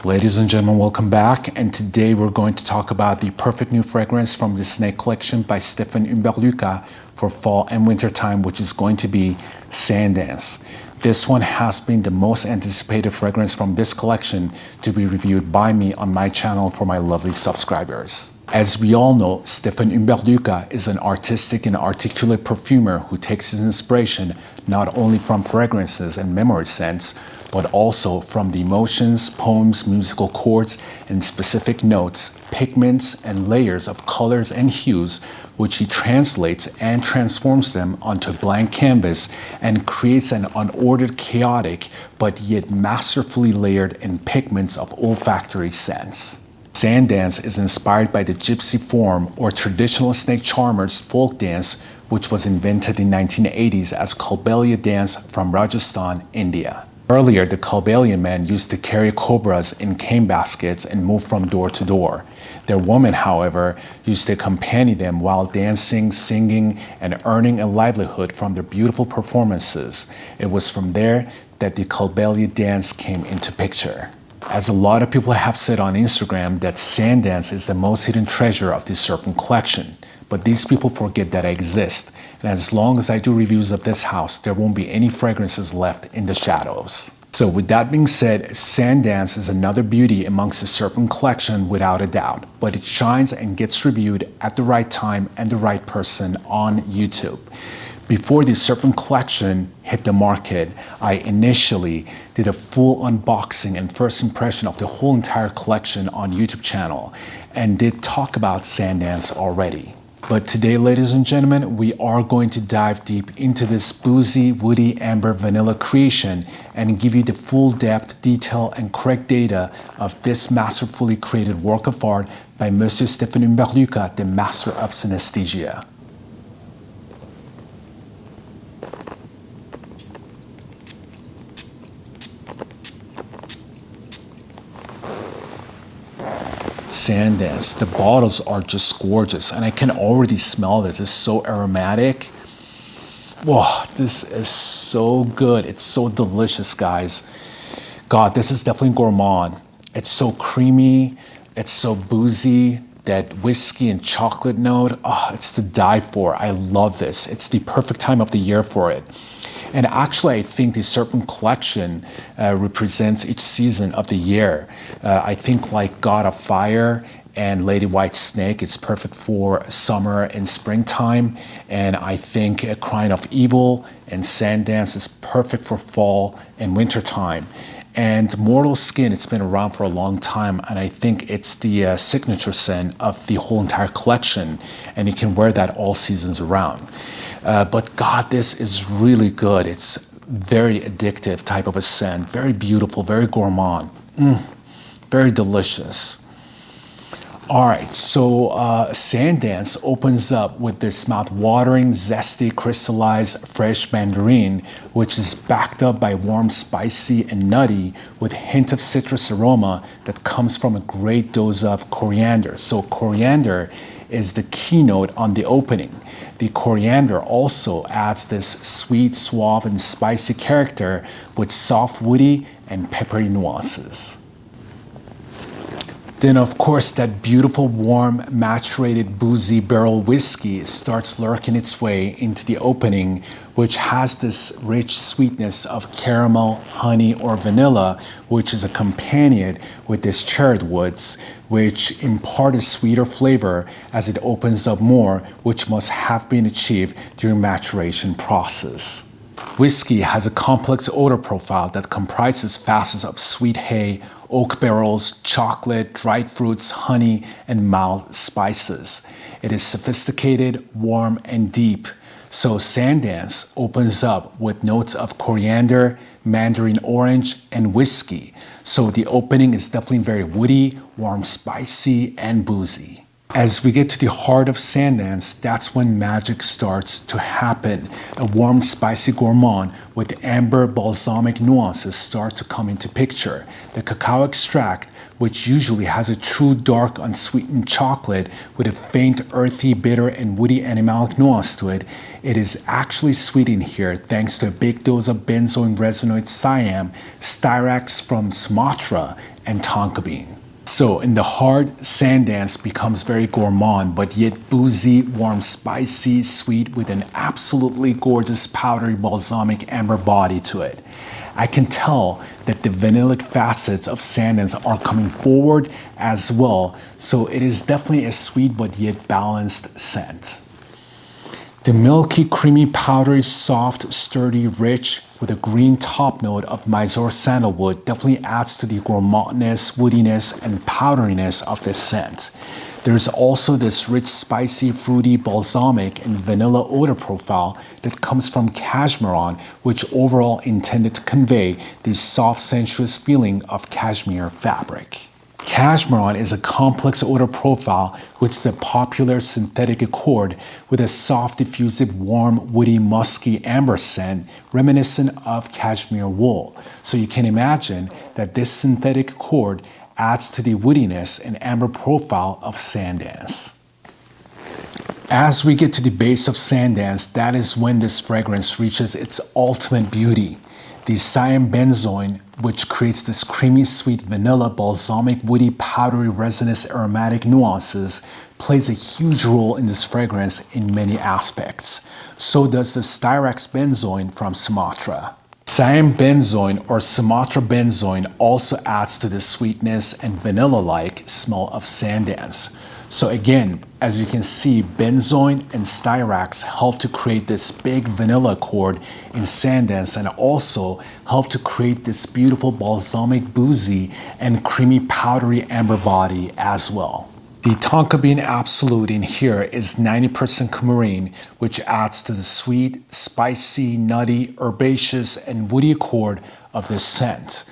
Ladies and gentlemen, welcome back, and today we're going to talk about the perfect new fragrance from the Snake collection by Stephane Humbert Lucas for fall and winter time, which is going to be Sandance. This one has been the most anticipated fragrance from this collection to be reviewed by me on my channel for my lovely subscribers. As we all know, Stephane Humbert Lucas is an artistic and articulate perfumer who takes his inspiration not only from fragrances and memory scents, but also from the emotions, poems, musical chords, and specific notes, pigments, and layers of colors and hues, which he translates and transforms them onto a blank canvas and creates an unordered, chaotic, but yet masterfully layered in pigments of olfactory scents. Sandance is inspired by the gypsy form or traditional snake charmers folk dance, which was invented in 1980s as Kalbelia dance from Rajasthan, India. Earlier, the Kalbelia men used to carry cobras in cane baskets and move from door to door. Their women, however, used to accompany them while dancing, singing, and earning a livelihood from their beautiful performances. It was from there that the Kalbelia dance came into picture. As a lot of people have said on Instagram that Sandance is the most hidden treasure of the Serpent collection, but these people forget that I exist. And as long as I do reviews of this house, there won't be any fragrances left in the shadows. So with that being said, Sandance is another beauty amongst the Serpent collection without a doubt, but it shines and gets reviewed at the right time and the right person on YouTube. Before the Serpent collection hit the market, I initially did a full unboxing and first impression of the whole entire collection on YouTube channel and did talk about Sandance already. But today, ladies and gentlemen, we are going to dive deep into this boozy, woody, amber, vanilla creation and give you the full depth, detail, and correct data of this masterfully created work of art by Monsieur Stephane Humbert Lucas, the master of synesthesia. Sandance. The bottles are just gorgeous, and I can already smell this. It's so aromatic. Whoa, this is so good. It's so delicious, guys. God, this is definitely gourmand. It's so creamy. It's so boozy. That whiskey and chocolate note. Oh, it's to die for. I love this. It's the perfect time of the year for it. And actually, I think the Serpent collection represents each season of the year. I think like God of Fire and Lady White Snake, it's perfect for summer and springtime. And I think Crying of Evil and Sandance is perfect for fall and wintertime. And Mortal Skin, it's been around for a long time, and I think it's the signature scent of the whole entire collection, and you can wear that all seasons around. But God, this is really good. It's very addictive type of a scent, very beautiful, very gourmand, very delicious. All right, so Sandance opens up with this mouth-watering, zesty, crystallized, fresh mandarin, which is backed up by warm, spicy, and nutty with a hint of citrus aroma that comes from a great dose of coriander. So coriander is the keynote on the opening. The coriander also adds this sweet, suave, and spicy character with soft, woody, and peppery nuances. Then, of course, that beautiful, warm, maturated, boozy barrel whiskey starts lurking its way into the opening, which has this rich sweetness of caramel, honey, or vanilla, which is accompanied with this cherry woods, which impart a sweeter flavor as it opens up more, which must have been achieved during maturation process. Whiskey has a complex odor profile that comprises facets of sweet hay, oak barrels, chocolate, dried fruits, honey, and mild spices. It is sophisticated, warm, and deep. So Sandance opens up with notes of coriander, mandarin orange, and whiskey. So the opening is definitely very woody, warm, spicy, and boozy. As we get to the heart of Sandance, that's when magic starts to happen. A warm, spicy gourmand with amber balsamic nuances start to come into picture. The cacao extract, which usually has a true dark unsweetened chocolate with a faint earthy, bitter, and woody animalic nuance to it, it is actually sweet in here thanks to a big dose of benzoin resinoid Siam, styrax from Sumatra, and tonka bean. So in the heart, Sandance becomes very gourmand, but yet boozy, warm, spicy, sweet with an absolutely gorgeous powdery balsamic amber body to it. I can tell that the vanillic facets of Sandance are coming forward as well, so it is definitely a sweet but yet balanced scent. The milky, creamy, powdery, soft, sturdy, rich, with a green top note of Mysore sandalwood definitely adds to the gourmandness, woodiness, and powderiness of this scent. There's also this rich, spicy, fruity, balsamic, and vanilla odor profile that comes from cashmere, which overall intended to convey the soft, sensuous feeling of cashmere fabric. Cashmere is a complex odor profile which is a popular synthetic accord with a soft, diffusive, warm, woody, musky amber scent reminiscent of cashmere wool. So you can imagine that this synthetic accord adds to the woodiness and amber profile of Sandance. As we get to the base of Sandance, that is when this fragrance reaches its ultimate beauty. The cyanbenzoin, which creates this creamy sweet vanilla, balsamic, woody, powdery, resinous, aromatic nuances, plays a huge role in this fragrance in many aspects. So does the styrax benzoin from Sumatra. Cyanbenzoin or Sumatra benzoin also adds to the sweetness and vanilla-like smell of Sandance. So again, as you can see, benzoin and styrax help to create this big vanilla accord in Sandance and also help to create this beautiful balsamic, boozy, and creamy powdery amber body as well. The tonka bean absolute in here is 90% coumarin, which adds to the sweet, spicy, nutty, herbaceous, and woody accord of this scent.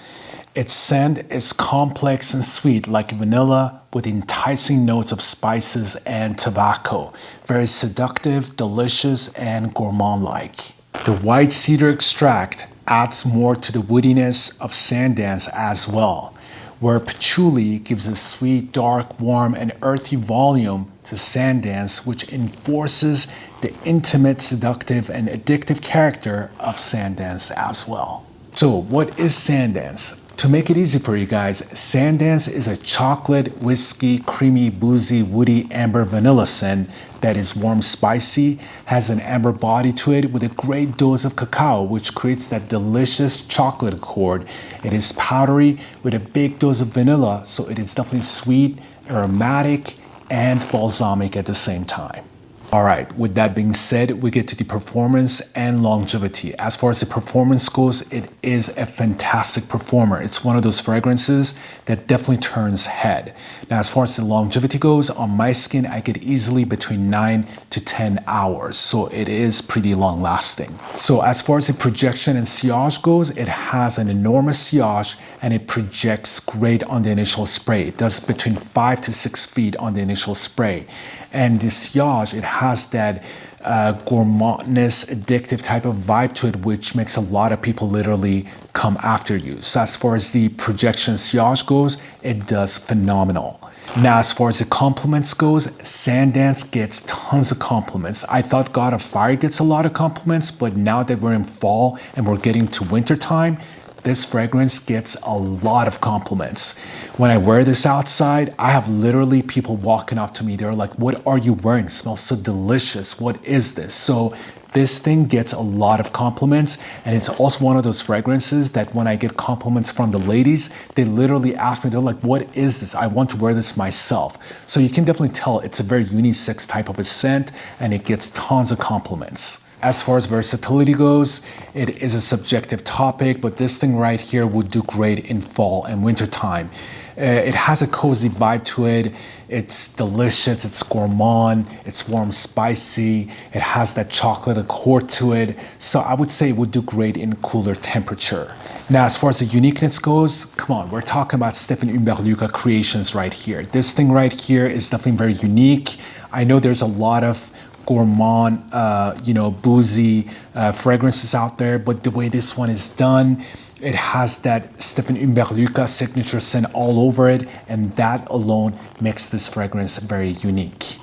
Its scent is complex and sweet like vanilla with enticing notes of spices and tobacco. Very seductive, delicious, and gourmand-like. The white cedar extract adds more to the woodiness of Sandance as well, where patchouli gives a sweet, dark, warm, and earthy volume to Sandance, which enforces the intimate, seductive, and addictive character of Sandance as well. So what is Sandance? To make it easy for you guys, Sandance is a chocolate, whiskey, creamy, boozy, woody, amber vanilla scent that is warm, spicy, has an amber body to it with a great dose of cacao, which creates that delicious chocolate accord. It is powdery with a big dose of vanilla, so it is definitely sweet, aromatic, and balsamic at the same time. Alright, with that being said, we get to the performance and longevity. As far as the performance goes, it is a fantastic performer. It's one of those fragrances that definitely turns head. Now, as far as the longevity goes, on my skin, I get easily between 9 to 10 hours. So it is pretty long lasting. So as far as the projection and sillage goes, it has an enormous sillage and it projects great on the initial spray. It does between 5 to 6 feet on the initial spray. And the sillage, it has that gourmandness, addictive type of vibe to it, which makes a lot of people literally come after you. So as far as the projection sillage goes, it does phenomenal. Now, as far as the compliments goes, Sandance gets tons of compliments. I thought God of Fire gets a lot of compliments, but now that we're in fall and we're getting to winter time, this fragrance gets a lot of compliments. When I wear this outside, I have literally people walking up to me. They're like, what are you wearing? It smells so delicious. What is this? So this thing gets a lot of compliments, and it's also one of those fragrances that when I get compliments from the ladies, they literally ask me, they're like, what is this? I want to wear this myself. So you can definitely tell it's a very unisex type of a scent, and it gets tons of compliments. As far as versatility goes, it is a subjective topic, but this thing right here would do great in fall and winter time. It has a cozy vibe to it. It's delicious, it's gourmand, it's warm, spicy. It has that chocolate accord to it. So I would say it would do great in cooler temperature. Now, as far as the uniqueness goes, come on, we're talking about Stephane Humbert Lucas creations right here. This thing right here is definitely very unique. I know there's a lot of gourmand, boozy fragrances out there, but the way this one is done, it has that Stephane Humbert Lucas signature scent all over it, and that alone makes this fragrance very unique.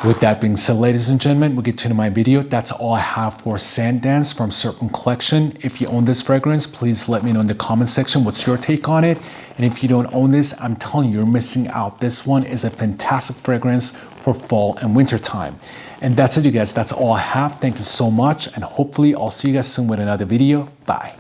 With that being said, ladies and gentlemen, we get to my video. That's all I have for Sandance from certain collection. If you own this fragrance, please let me know in the comment section what's your take on it. And if you don't own this, I'm telling you, you're missing out. This one is a fantastic fragrance for fall and winter time. And that's it, you guys. That's all I have. Thank you so much. And hopefully I'll see you guys soon with another video. Bye.